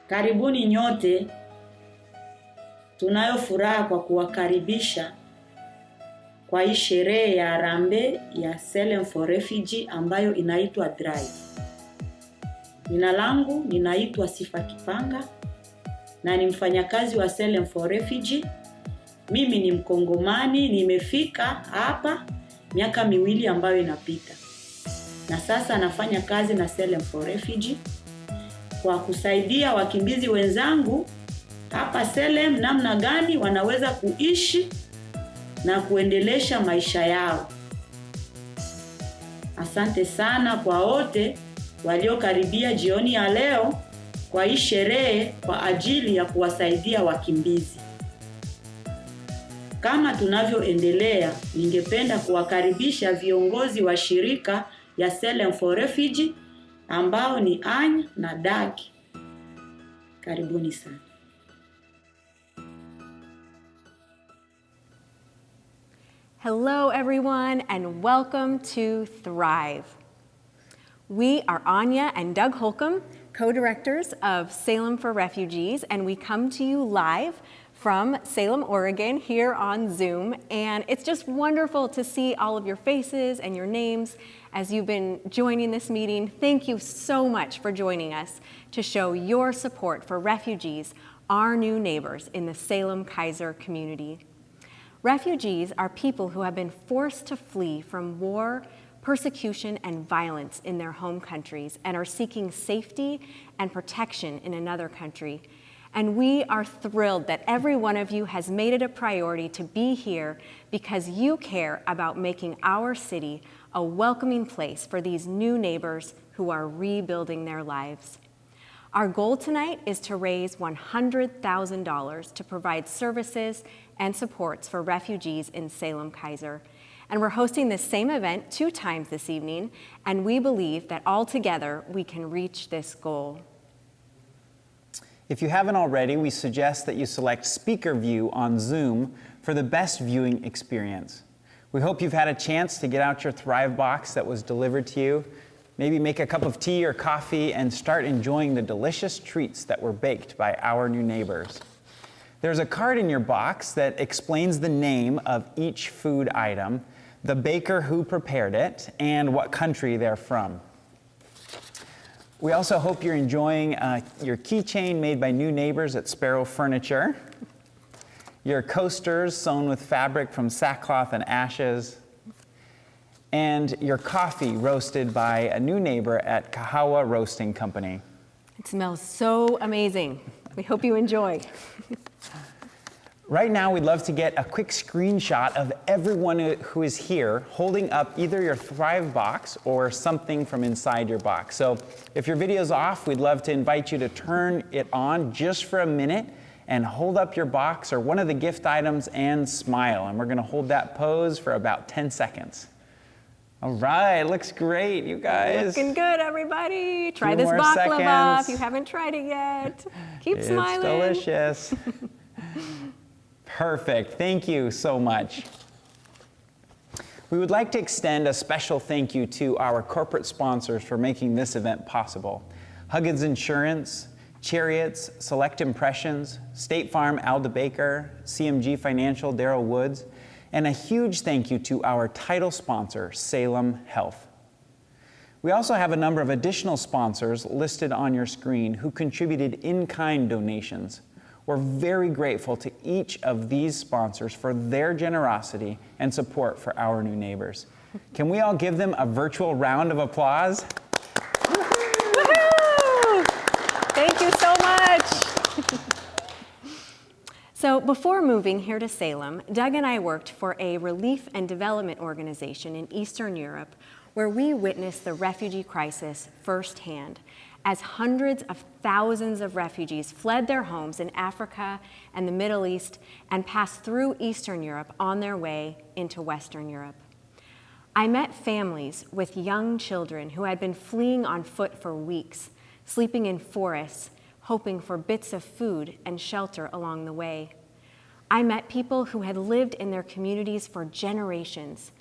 Karibuni nyote. Tunayo furaha kwa kuwakaribisha kwa hii sherehe ya harambee ya Salem For Refugees ambayo inaitwa Drive. Jina langu ninaitwa Sifa Kipanga na ni mfanyakazi wa Salem For Refugees. Mimi ni Mkongomani, nimefika hapa miaka 2 ambayo inapita. Na sasa nafanya kazi na Salem For Refugees kwa kusaidia wakimbizi wenzangu hapa Salem namna gani wanaweza kuishi na kuendelesha maisha yao. Asante sana kwa wote waliokaribia jioni ya leo kwa hii sherehe kwa ajili ya kuwasaidia wakimbizi. Kama tunavyoendelea, ningependa kuwakaribisha viongozi wa shirika ya Salem For Refugees ambao ni Anya na Daki. Karibuni sana. Hello everyone and welcome to Thrive. We are Anya and Doug Holcomb, co-directors of Salem For Refugees, and we come to you live from Salem, Oregon, here on Zoom. And it's just wonderful to see all of your faces and your names as you've been joining this meeting. Thank you so much for joining us to show your support for refugees, our new neighbors in the Salem-Keizer community. Refugees are people who have been forced to flee from war, persecution, and violence in their home countries and are seeking safety and protection in another country. And we are thrilled that every one of you has made it a priority to be here because you care about making our city a welcoming place for these new neighbors who are rebuilding their lives. Our goal tonight is to raise $100,000 to provide services and supports for refugees in Salem-Keizer. And we're hosting this same event 2 times this evening, and we believe that all together we can reach this goal. If you haven't already, we suggest that you select Speaker View on Zoom for the best viewing experience. We hope you've had a chance to get out your Thrive box that was delivered to you, maybe make a cup of tea or coffee and start enjoying the delicious treats that were baked by our new neighbors. There's a card in your box that explains the name of each food item, the baker who prepared it, and what country they're from. We also hope you're enjoying your keychain made by new neighbors at Sparrow Furniture, your coasters sewn with fabric from sackcloth and ashes, and your coffee roasted by a new neighbor at Kahawa Roasting Company. It smells so amazing. We hope you enjoy. Right now, we'd love to get a quick screenshot of everyone who is here holding up either your Thrive box or something from inside your box. So if your video's off, we'd love to invite you to turn it on just for a minute and hold up your box or one of the gift items and smile. And we're gonna hold that pose for about 10 seconds. All right, looks great, you guys. Looking good, everybody. Try Few this more baklava seconds. if you haven't tried it yet. Keep smiling. It's delicious. Perfect, thank you so much. We would like to extend a special thank you to our corporate sponsors for making this event possible. Huggins Insurance, Chariots, Select Impressions, State Farm, Alda Baker, CMG Financial, Darrell Woods, and a huge thank you to our title sponsor, Salem Health. We also have a number of additional sponsors listed on your screen who contributed in-kind donations. We're very grateful to each of these sponsors for their generosity and support for our new neighbors. Can we all give them a virtual round of applause? Woohoo! Thank you so much. So before moving here to Salem, Doug and I worked for a relief and development organization in Eastern Europe where we witnessed the refugee crisis firsthand as hundreds of thousands of refugees fled their homes in Africa and the Middle East and passed through Eastern Europe on their way into Western Europe. I met families with young children who had been fleeing on foot for weeks, sleeping in forests, hoping for bits of food and shelter along the way. I met people who had lived in their communities for generations,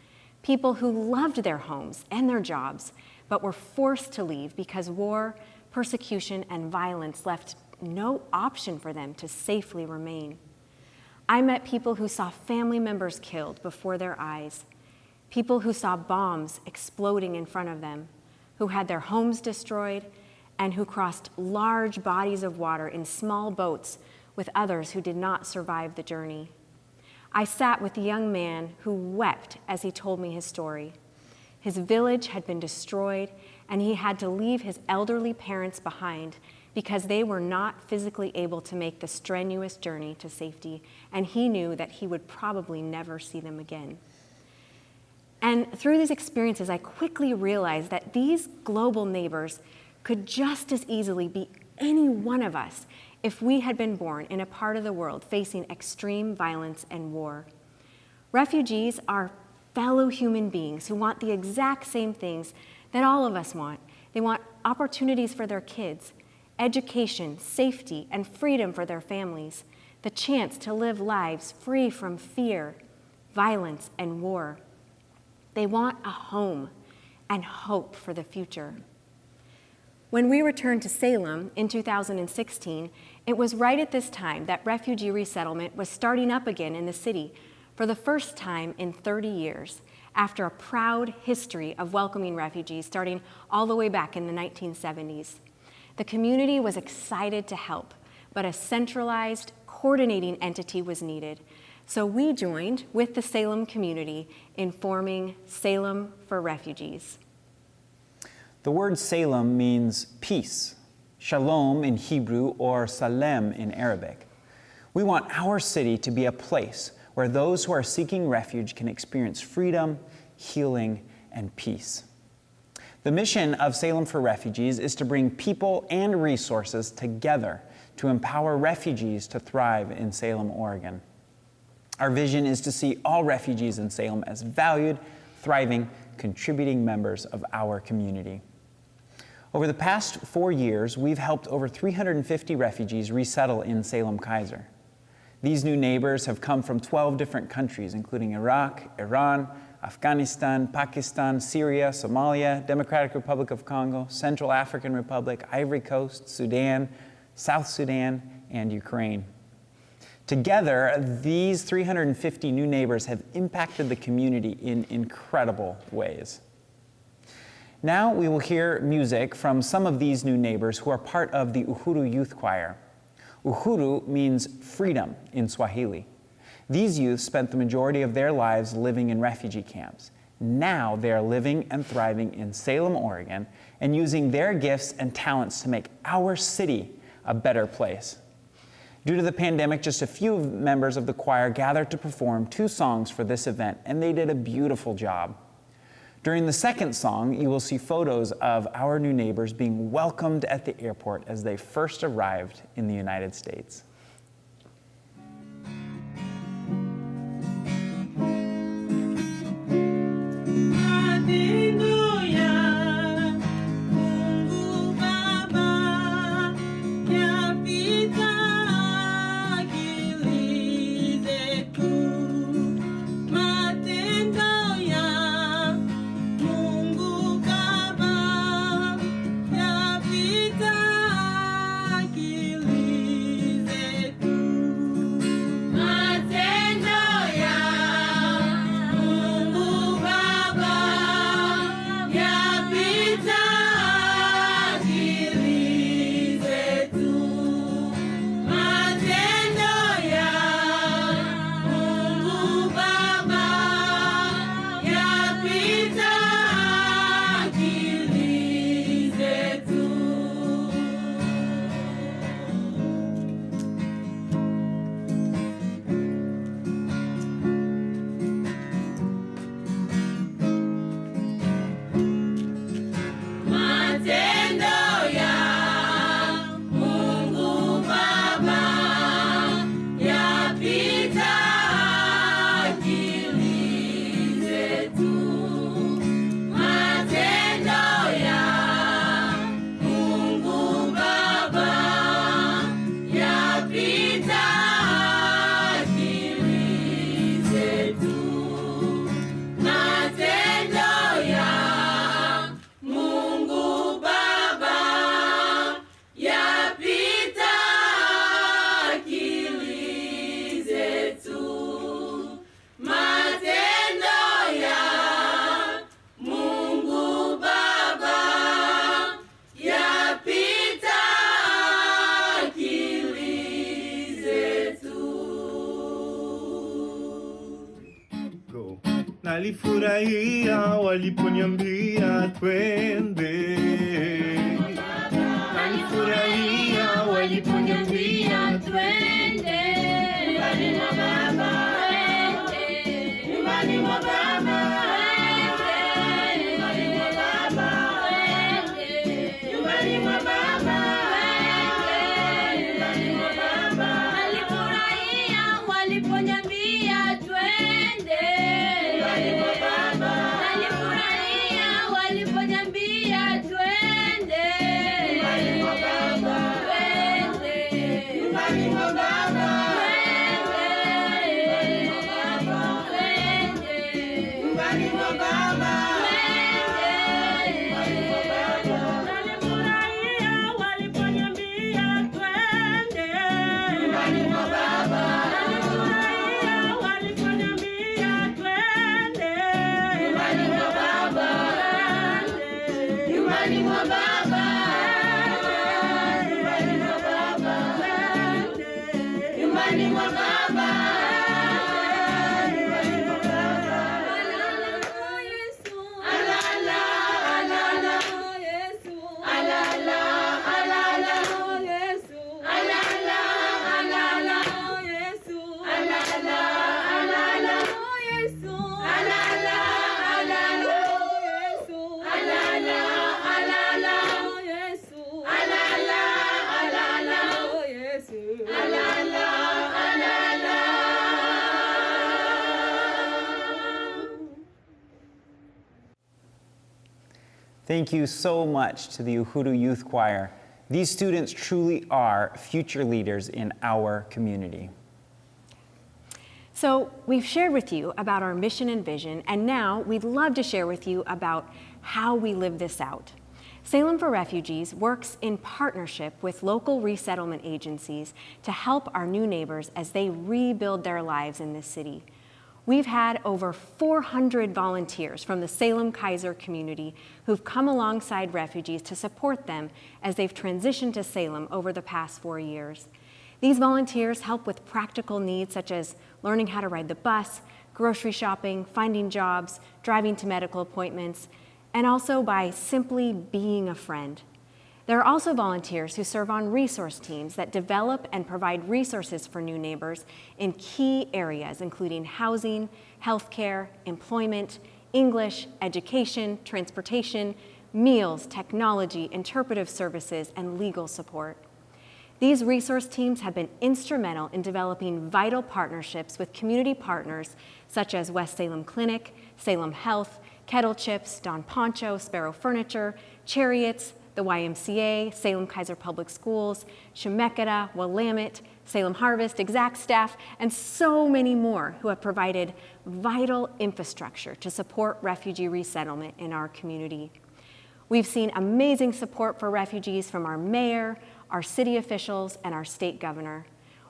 people who loved their homes and their jobs, but were forced to leave because war, persecution, and violence left no option for them to safely remain. I met people who saw family members killed before their eyes, people who saw bombs exploding in front of them, who had their homes destroyed, and who crossed large bodies of water in small boats with others who did not survive the journey. I sat with a young man who wept as he told me his story. His village had been destroyed, and he had to leave his elderly parents behind because they were not physically able to make the strenuous journey to safety, and he knew that he would probably never see them again. And through these experiences, I quickly realized that these global neighbors could just as easily be any one of us if we had been born in a part of the world facing extreme violence and war. Refugees are fellow human beings who want the exact same things that all of us want. They want opportunities for their kids, education, safety, and freedom for their families, the chance to live lives free from fear, violence, and war. They want a home and hope for the future. When we returned to Salem in 2016, it was right at this time that refugee resettlement was starting up again in the city for the first time in 30 years, after a proud history of welcoming refugees starting all the way back in the 1970s. The community was excited to help, but a centralized, coordinating entity was needed. So we joined with the Salem community in forming Salem for Refugees. The word Salem means peace, shalom in Hebrew or Salem in Arabic. We want our city to be a place where those who are seeking refuge can experience freedom, healing, and peace. The mission of Salem for Refugees is to bring people and resources together to empower refugees to thrive in Salem, Oregon. Our vision is to see all refugees in Salem as valued, thriving, contributing members of our community. Over the past 4 years, we've helped over 350 refugees resettle in Salem-Keizer. These new neighbors have come from 12 different countries, including Iraq, Iran, Afghanistan, Pakistan, Syria, Somalia, Democratic Republic of Congo, Central African Republic, Ivory Coast, Sudan, South Sudan, and Ukraine. Together, these 350 new neighbors have impacted the community in incredible ways. Now we will hear music from some of these new neighbors who are part of the Uhuru Youth Choir. Uhuru means freedom in Swahili. These youth spent the majority of their lives living in refugee camps. Now they are living and thriving in Salem, Oregon, and using their gifts and talents to make our city a better place. Due to the pandemic, just a few members of the choir gathered to perform 2 songs for this event, and they did a beautiful job. During the second song, you will see photos of our new neighbors being welcomed at the airport as they first arrived in the United States. Yapita akili Nalifurahia waliponiambia twende. Nalifurahia waliponiambia twende. Nyumbani mwa baba, twende. Nyumbani mwa baba, twende. Nyumbani mwa baba, twende. Nyumbani mwa baba, twende. Nyumbani mwa baba. Nalifurahia waliponiambia twende. Nyumbani mwa baba. Nalifurahia waliponiambia twende. Nyumbani mwa baba, twende. Nyumbani mwa baba, twende. Nyumbani mwa baba, nalifurahia waliponiambia twende. Nyumbani mwa baba, nalifurahia waliponiambia twende. Nyumbani mwa baba, twende. Nyumbani mwa baba, nyumbani mwa baba, twende. Nyumbani mwa baba, nyumbani mwa baba. Alala, alala, Yesu. Alala, alala, Yesu. Alala, alala, Yesu. Alala, alala, Yesu. Alala, alala, Yesu. Alala, alala, Yesu. Alala, alala, Yesu. Alala, alala. Thank you so much to the Uhuru Youth Choir. These students truly are future leaders in our community. So we've shared with you about our mission and vision, and now we'd love to share with you about how we live this out. Salem for Refugees works in partnership with local resettlement agencies to help our new neighbors as they rebuild their lives in this city. We've had over 400 volunteers from the Salem-Kaiser community who've come alongside refugees to support them as they've transitioned to Salem over the past 4 years. These volunteers help with practical needs such as learning how to ride the bus, grocery shopping, finding jobs, driving to medical appointments, and also by simply being a friend. There are also volunteers who serve on resource teams that develop and provide resources for new neighbors in key areas, including housing, healthcare, employment, English, education, transportation, meals, technology, interpretive services, and legal support. These resource teams have been instrumental in developing vital partnerships with community partners such as West Salem Clinic, Salem Health, Kettle Chips, Don Poncho, Sparrow Furniture, Chariots, the YMCA, Salem-Kaiser Public Schools, Chemeketa, Willamette, Salem Harvest, Exact Staff, and so many more who have provided vital infrastructure to support refugee resettlement in our community. We've seen amazing support for refugees from our mayor, our city officials, and our state governor.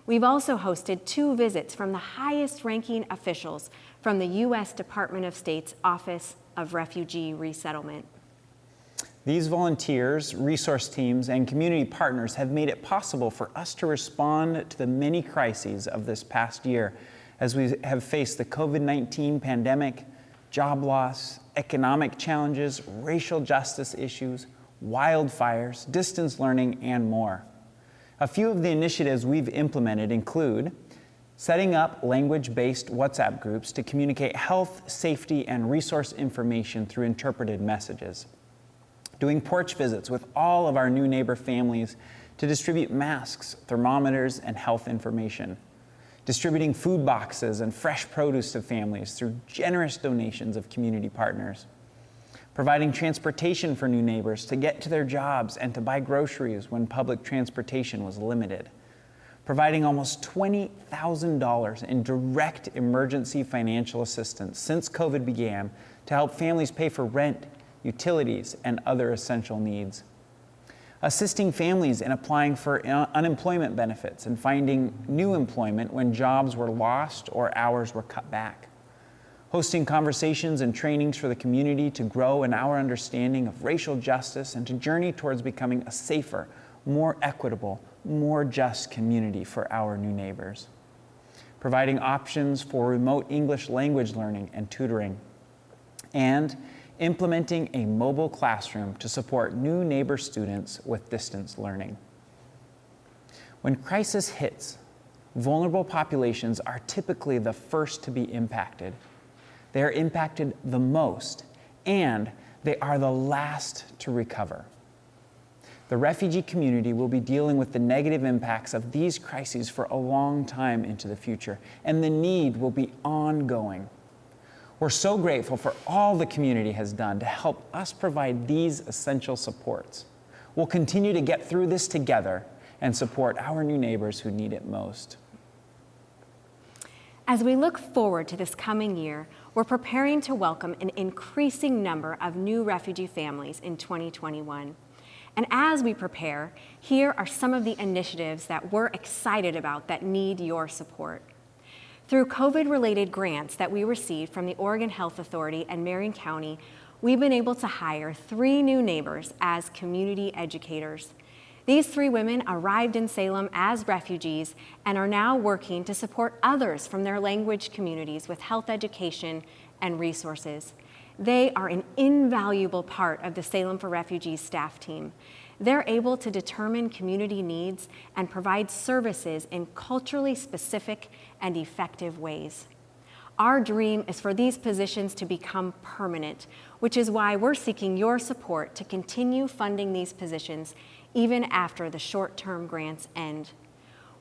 We've also hosted 2 visits from the highest ranking officials from the U.S. Department of State's Office of Refugee Resettlement. These volunteers, resource teams, and community partners have made it possible for us to respond to the many crises of this past year as we have faced the COVID-19 pandemic, job loss, economic challenges, racial justice issues, wildfires, distance learning, and more. A few of the initiatives we've implemented include setting up language-based WhatsApp groups to communicate health, safety, and resource information through interpreted messages, doing porch visits with all of our new neighbor families to distribute masks, thermometers, and health information, distributing food boxes and fresh produce to families through generous donations of community partners, providing transportation for new neighbors to get to their jobs and to buy groceries when public transportation was limited, providing almost $20,000 in direct emergency financial assistance since COVID began to help families pay for rent, utilities, and other essential needs. Assisting families in applying for unemployment benefits and finding new employment when jobs were lost or hours were cut back. Hosting conversations and trainings for the community to grow in our understanding of racial justice and to journey towards becoming a safer, more equitable, more just community for our new neighbors. Providing options for remote English language learning and tutoring. and implementing a mobile classroom to support new neighbor students with distance learning. When crisis hits, vulnerable populations are typically the first to be impacted. They are impacted the most, and they are the last to recover. The refugee community will be dealing with the negative impacts of these crises for a long time into the future, and the need will be ongoing. We're so grateful for all the community has done to help us provide these essential supports. We'll continue to get through this together and support our new neighbors who need it most. As we look forward to this coming year, we're preparing to welcome an increasing number of new refugee families in 2021. And as we prepare, here are some of the initiatives that we're excited about that need your support. Through COVID-related grants that we received from the Oregon Health Authority and Marion County, we've been able to hire 3 new neighbors as community educators. These 3 women arrived in Salem as refugees and are now working to support others from their language communities with health education and resources. They are an invaluable part of the Salem for Refugees staff team. They're able to determine community needs and provide services in culturally specific and effective ways. Our dream is for these positions to become permanent, which is why we're seeking your support to continue funding these positions even after the short-term grants end.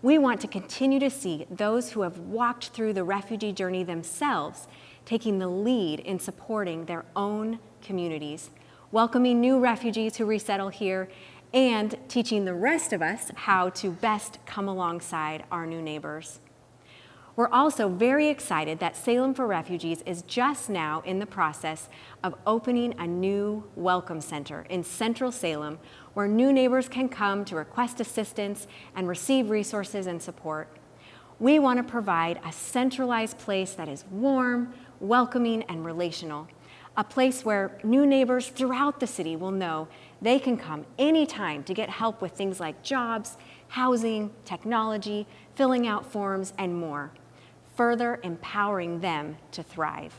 We want to continue to see those who have walked through the refugee journey themselves taking the lead in supporting their own communities, welcoming new refugees who resettle here, and teaching the rest of us how to best come alongside our new neighbors. We're also very excited that Salem for Refugees is just now in the process of opening a new welcome center in Central Salem where new neighbors can come to request assistance and receive resources and support. We want to provide a centralized place that is warm, welcoming, and relational, a place where new neighbors throughout the city will know they can come anytime to get help with things like jobs, housing, technology, filling out forms, and more, further empowering them to thrive.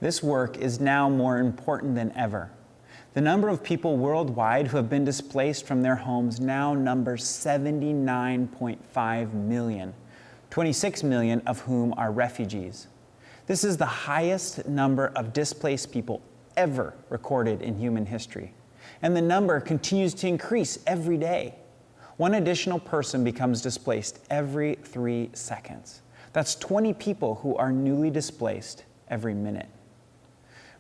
This work is now more important than ever. The number of people worldwide who have been displaced from their homes now numbers 79.5 million, 26 million of whom are refugees. This is the highest number of displaced people ever recorded in human history, and the number continues to increase every day. 1 additional person becomes displaced every 3 seconds. That's 20 people who are newly displaced every minute.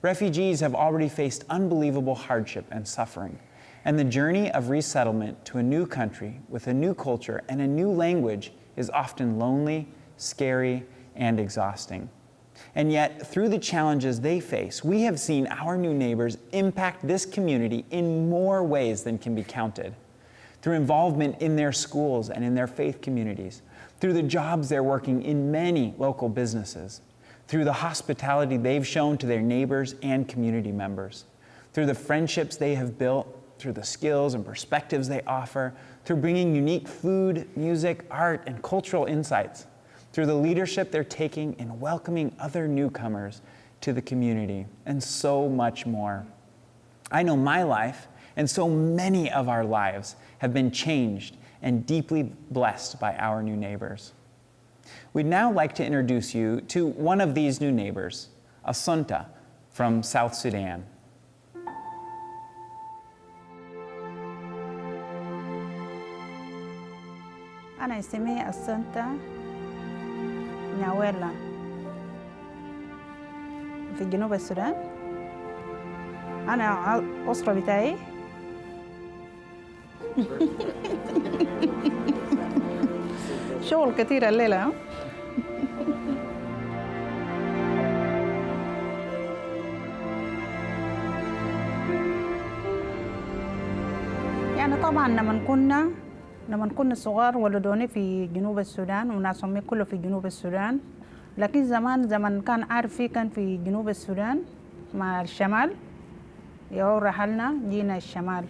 Refugees have already faced unbelievable hardship and suffering, and the journey of resettlement to a new country with a new culture and a new language is often lonely, scary, and exhausting. And yet, through the challenges they face, we have seen our new neighbors impact this community in more ways than can be counted. Through involvement in their schools and in their faith communities, through the jobs they're working in many local businesses, through the hospitality they've shown to their neighbors and community members, through the friendships they have built, through the skills and perspectives they offer, through bringing unique food, music, art, and cultural insights, through the leadership they're taking in welcoming other newcomers to the community, and so much more. I know my life, and so many of our lives, have been changed and deeply blessed by our new neighbors. We'd now like to introduce you to one of these new neighbors, Asunta from South Sudan. أنا اسمي أسنتا نياويلا في جنوب السودان. أنا الأسرة بتاعي شغل كتير الليلة. يعني طبعا لما كنا صغار ولدوني في جنوب السودان وناس أمي كله في جنوب السودان، لكن زمان كان عارف كان في جنوب السودان مع الشمال، يو رحلنا جينا الشمال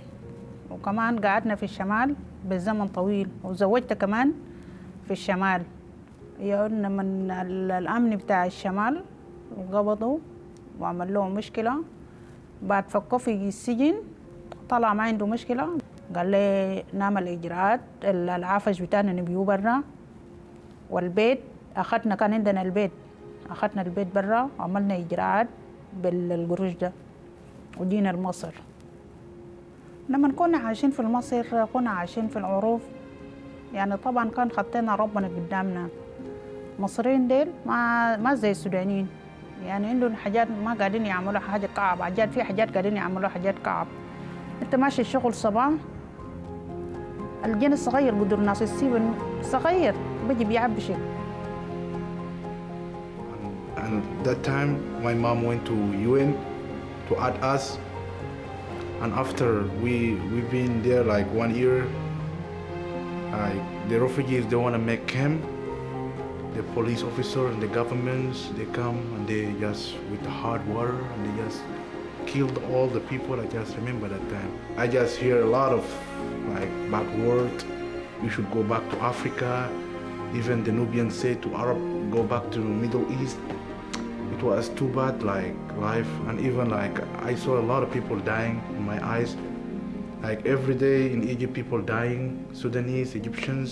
وكمان قعدنا في الشمال بالزمن طويل وزوجت كمان في الشمال. يو من الأمن بتاع الشمال وقبضوا وعمل له مشكلة. بعد فكه في السجن طلع ما عنده مشكلة، قال لي نعمل إجراءات العفش بتاعنا نبيو برا، والبيت أخذنا كان عندنا البيت أخذنا البيت برا وعملنا إجراءات بالقروش ده وجينا لمصر. لما كنا عايشين في مصر كنا عايشين في العروف، يعني طبعا كان خطينا ربنا قدامنا. المصريين ديل ما زي السودانيين، يعني عندهم حاجات ما قاعدين يعملوا حاجة كعب، حاجات في حاجات قاعدين يعملوا حاجات كعب. انت ماشي الشغل صباح الجن الصغير قدر الناس يسيب صغير بيجي بيعبي شيء. And that time my mom went to UN to add us, and after we've been there like 1 year, the refugees they want to make camp. The police officers and the governments they come and they just with the hard water and they just killed all the people. I just remember that time. I just hear a lot of like bad words. You should go back to Africa. Even the Nubians say to Arab, go back to the Middle East. It was too bad, like life, and even like I saw a lot of people dying in my eyes. Like every day in Egypt, people dying. Sudanese, Egyptians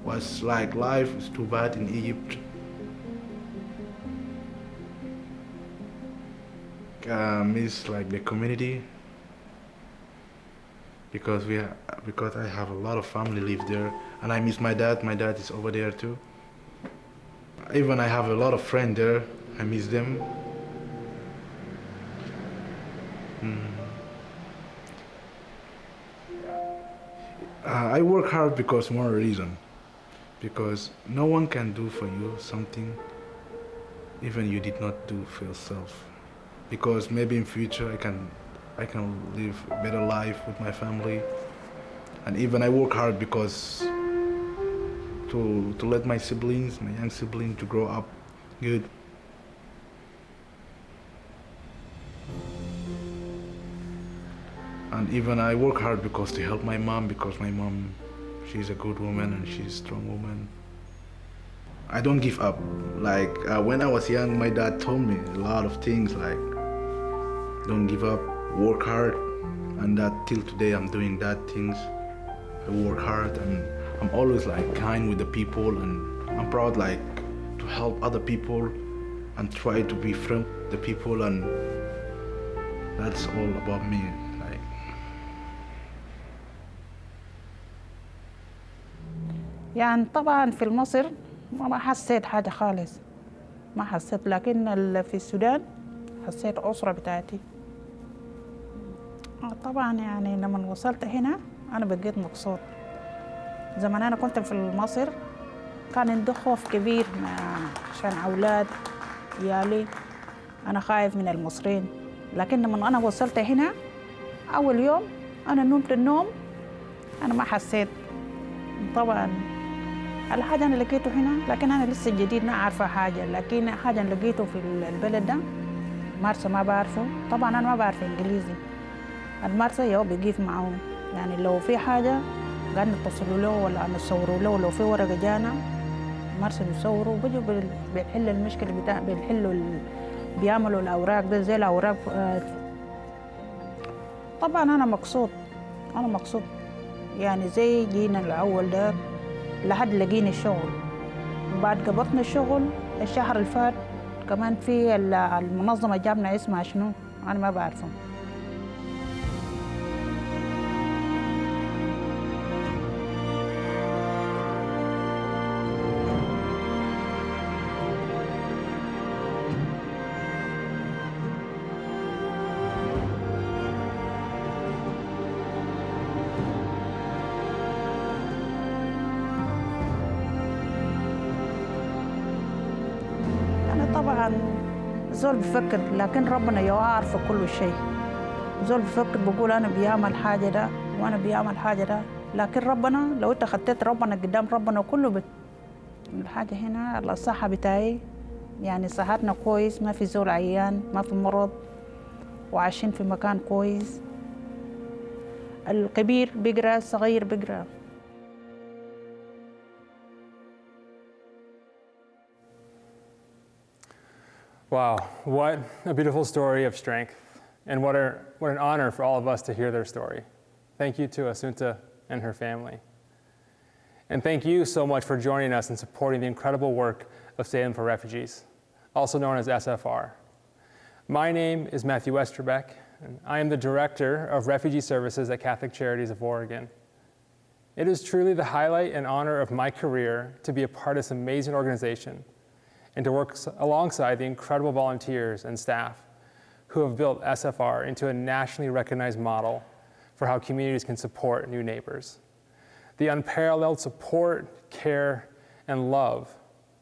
was like life is too bad in Egypt. Miss like the community because I have a lot of family live there, and I miss my dad. My dad is over there too. Even I have a lot of friends there. I miss them. I work hard because one reason. Because no one can do for you something even you did not do for yourself. Because maybe in future I can live a better life with my family. And even I work hard because to let my siblings, my young siblings, to grow up good. And even I work hard because to help my mom, because my mom, she's a good woman and she's a strong woman. I don't give up. Like when I was young, my dad told me a lot of things like don't give up, work hard, and that till today I'm doing that things. I work hard and I'm always like kind with the people, and I'm proud like to help other people and try to be friend with the people, and that's all about me. يعني طبعا في مصر ما حسيت حاجة خالص، ما حسيت، لكن في السودان حسيت أسرة بتاعتي. طبعا يعني لما وصلت هنا أنا بقيت مبسوط. زمان أنا كنت في مصر كان عندي خوف كبير عشان أولاد يالي، أنا خايف من المصريين. لكن لما أنا وصلت هنا أول يوم أنا نمت النوم أنا ما حسيت. طبعا الحاجة أنا لقيته هنا، لكن أنا لسه جديد ما عارفة حاجة، لكن حاجة لقيته في البلد ده مرسى ما بعرفه. طبعا أنا ما بعرف إنجليزي. المرسى يو بيقيف معهم، يعني لو في حاجة قاعد نتصلوا له ولا نصوروا له، ولو في ورقة جانا مرسى بيصوروا وبيجوا بيحل المشكلة بتاع بيعملوا الأوراق ده زي الأوراق. طبعا أنا مقصود يعني زي جينا الأول ده لحد لقينا الشغل. وبعد قبضنا الشغل الشهر اللي فات كمان في المنظمة جابنا اسمها شنو أنا ما بعرفه. طبعا زول بفكر، لكن ربنا يعرف كل شيء. زول بفكر بقول أنا بيعمل حاجة ده وأنا بيعمل حاجة ده، لكن ربنا لو أنت خطيت ربنا قدام ربنا كله الحاجة هنا الصحة بتاعي، يعني صحتنا كويس، ما في زول عيان، ما في مرض، وعايشين في مكان كويس. الكبير بيقرأ، الصغير بيقرأ. Wow, what a beautiful story of strength, and what an honor for all of us to hear their story. Thank you to Asunta and her family. And thank you so much for joining us and supporting the incredible work of Salem for Refugees, also known as SFR. My name is Matthew Westerbeck, and I am the Director of Refugee Services at Catholic Charities of Oregon. It is truly the highlight and honor of my career to be a part of this amazing organization and to work alongside the incredible volunteers and staff who have built SFR into a nationally recognized model for how communities can support new neighbors. The unparalleled support, care, and love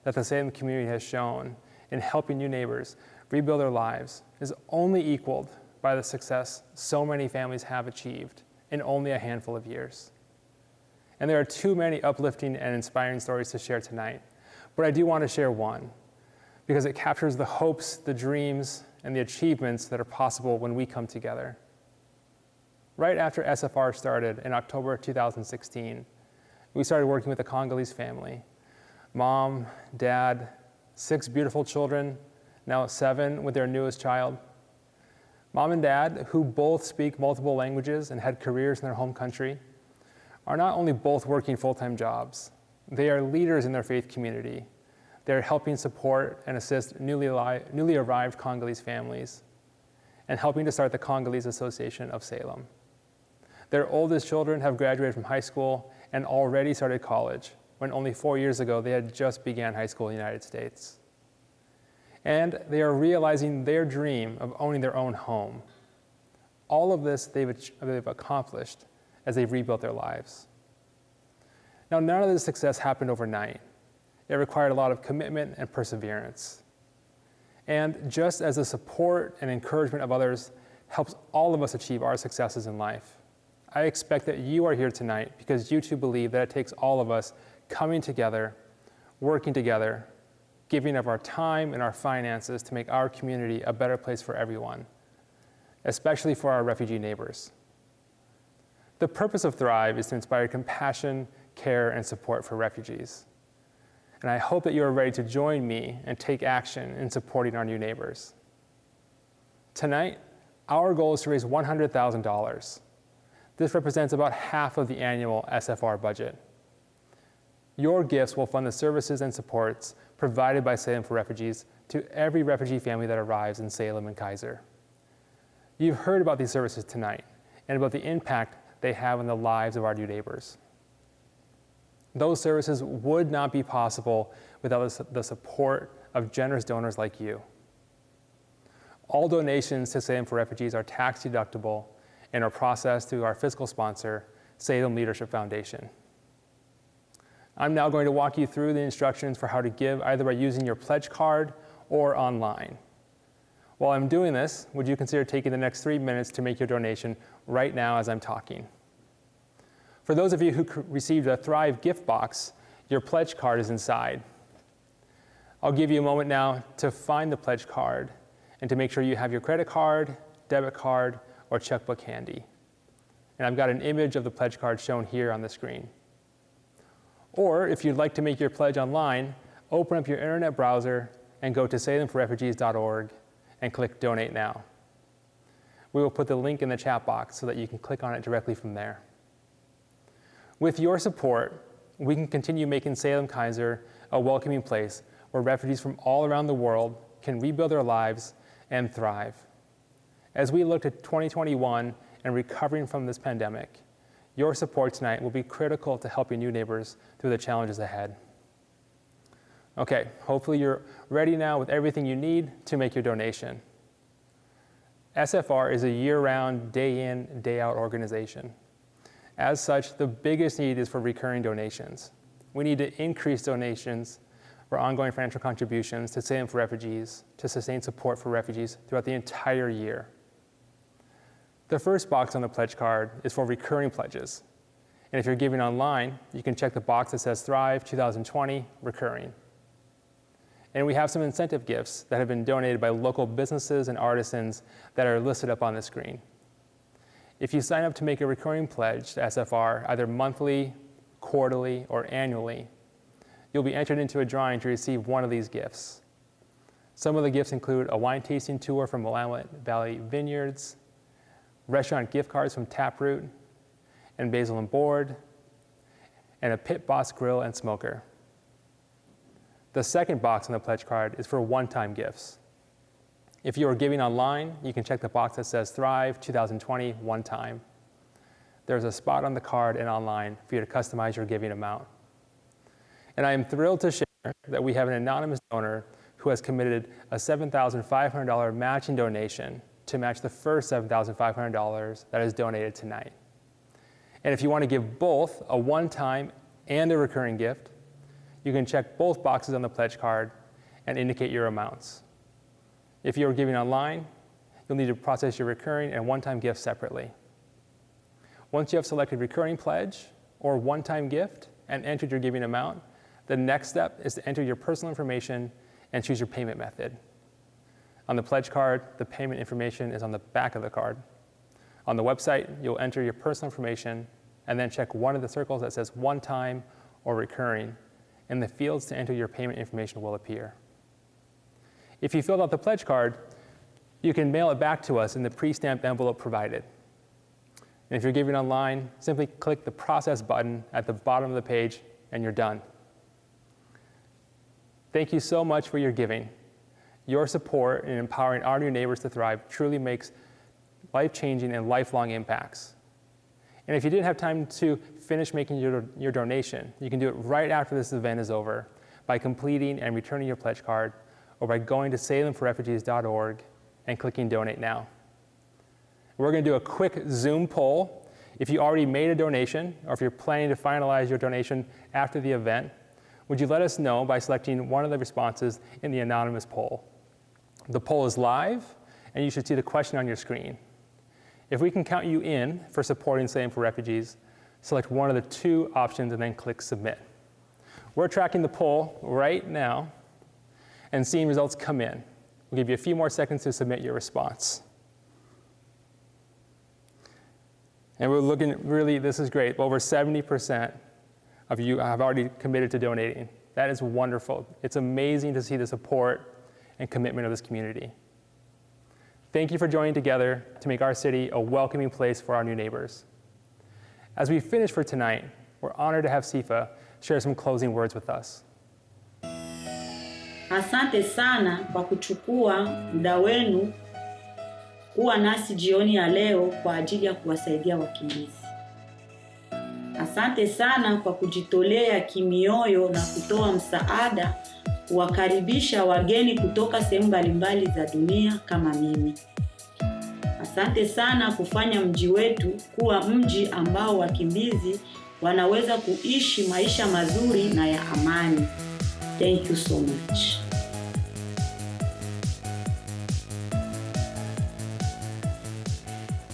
that the Salem community has shown in helping new neighbors rebuild their lives is only equaled by the success so many families have achieved in only a handful of years. And there are too many uplifting and inspiring stories to share tonight, but I do want to share one, because it captures the hopes, the dreams, and the achievements that are possible when we come together. Right after SFR started in October 2016, we started working with a Congolese family. Mom, dad, 6 beautiful children, now 7 with their newest child. Mom and dad, who both speak multiple languages and had careers in their home country, are not only both working full-time jobs, they are leaders in their faith community. They're helping support and assist newly arrived Congolese families and helping to start the Congolese Association of Salem. Their oldest children have graduated from high school and already started college, when only 4 years ago they had just began high school in the United States. And they are realizing their dream of owning their own home. All of this they've accomplished as they've rebuilt their lives. Now, none of this success happened overnight. It required a lot of commitment and perseverance. And just as the support and encouragement of others helps all of us achieve our successes in life, I expect that you are here tonight because you too believe that it takes all of us coming together, working together, giving of our time and our finances to make our community a better place for everyone, especially for our refugee neighbors. The purpose of Thrive is to inspire compassion, care, and support for refugees. And I hope that you are ready to join me and take action in supporting our new neighbors. Tonight, our goal is to raise $100,000. This represents about half of the annual SFR budget. Your gifts will fund the services and supports provided by Salem for Refugees to every refugee family that arrives in Salem and Kaiser. You've heard about these services tonight and about the impact they have on the lives of our new neighbors. Those services would not be possible without the support of generous donors like you. All donations to Salem for Refugees are tax deductible and are processed through our fiscal sponsor, Salem Leadership Foundation. I'm now going to walk you through the instructions for how to give, either by using your pledge card or online. While I'm doing this, would you consider taking the next 3 minutes to make your donation right now as I'm talking? For those of you who received a Thrive gift box, your pledge card is inside. I'll give you a moment now to find the pledge card and to make sure you have your credit card, debit card, or checkbook handy. And I've got an image of the pledge card shown here on the screen. Or if you'd like to make your pledge online, open up your internet browser and go to salemforrefugees.org and click Donate Now. We will put the link in the chat box so that you can click on it directly from there. With your support, we can continue making Salem Kaiser a welcoming place where refugees from all around the world can rebuild their lives and thrive. As we look to 2021 and recovering from this pandemic, your support tonight will be critical to helping new neighbors through the challenges ahead. Okay, hopefully you're ready now with everything you need to make your donation. SFR is a year-round, day-in, day-out organization. As such, the biggest need is for recurring donations. We need to increase donations for ongoing financial contributions to Salem for Refugees to sustain support for refugees throughout the entire year. The first box on the pledge card is for recurring pledges. And if you're giving online, you can check the box that says Thrive 2020 Recurring. And we have some incentive gifts that have been donated by local businesses and artisans that are listed up on the screen. If you sign up to make a recurring pledge to SFR, either monthly, quarterly, or annually, you'll be entered into a drawing to receive one of these gifts. Some of the gifts include a wine tasting tour from Willamette Valley Vineyards, restaurant gift cards from Taproot and Basil and Board, and a Pit Boss grill and smoker. The second box on the pledge card is for one-time gifts. If you are giving online, you can check the box that says Thrive 2020 one time. There's a spot on the card and online for you to customize your giving amount. And I am thrilled to share that we have an anonymous donor who has committed a $7,500 matching donation to match the first $7,500 that is donated tonight. And if you want to give both a one-time and a recurring gift, you can check both boxes on the pledge card and indicate your amounts. If you are giving online, you'll need to process your recurring and one-time gift separately. Once you have selected recurring pledge or one-time gift and entered your giving amount, the next step is to enter your personal information and choose your payment method. On the pledge card, the payment information is on the back of the card. On the website, you'll enter your personal information and then check one of the circles that says one time or recurring, and the fields to enter your payment information will appear. If you filled out the pledge card, you can mail it back to us in the pre-stamped envelope provided. And if you're giving online, simply click the process button at the bottom of the page and you're done. Thank you so much for your giving. Your support in empowering our new neighbors to thrive truly makes life-changing and lifelong impacts. And if you didn't have time to finish making your donation, you can do it right after this event is over by completing and returning your pledge card or by going to salemforrefugees.org and clicking Donate Now. We're going to do a quick Zoom poll. If you already made a donation or if you're planning to finalize your donation after the event, would you let us know by selecting one of the responses in the anonymous poll? The poll is live, and you should see the question on your screen. If we can count you in for supporting Salem for Refugees, select one of the two options and then click Submit. We're tracking the poll right now and seeing results come in. We'll give you a few more seconds to submit your response. And we're looking, really, this is great. Over 70% of you have already committed to donating. That is wonderful. It's amazing to see the support and commitment of this community. Thank you for joining together to make our city a welcoming place for our new neighbors. As we finish for tonight, we're honored to have Sifa share some closing words with us. Asante sana kwa kuchukua muda wenu kuwa nasi jioni ya leo kwa ajili ya kuwasaidia wakimbizi. Asante sana kwa kujitolea kimioyo na kutoa msaada kuwakaribisha wageni kutoka sehemu mbalimbali za dunia kama mimi. Asante sana kufanya mji wetu kuwa mji ambao wakimbizi wanaweza kuishi maisha mazuri na ya amani. Thank you so much.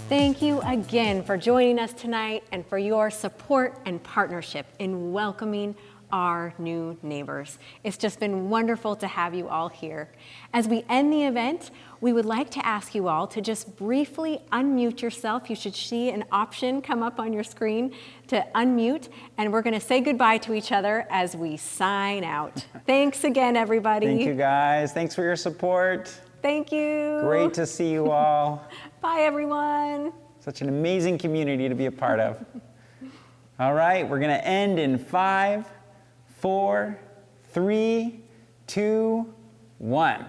Thank you again for joining us tonight and for your support and partnership in welcoming our new neighbors. It's just been wonderful to have you all here. As we end the event, we would like to ask you all to just briefly unmute yourself. You should see an option come up on your screen to unmute, and we're going to say goodbye to each other as we sign out. Thanks again, everybody. Thank you, guys. Thanks for your support. Thank you. Great to see you all. Bye, everyone. Such an amazing community to be a part of. All right, we're going to end in 5, 4, 3, 2, 1.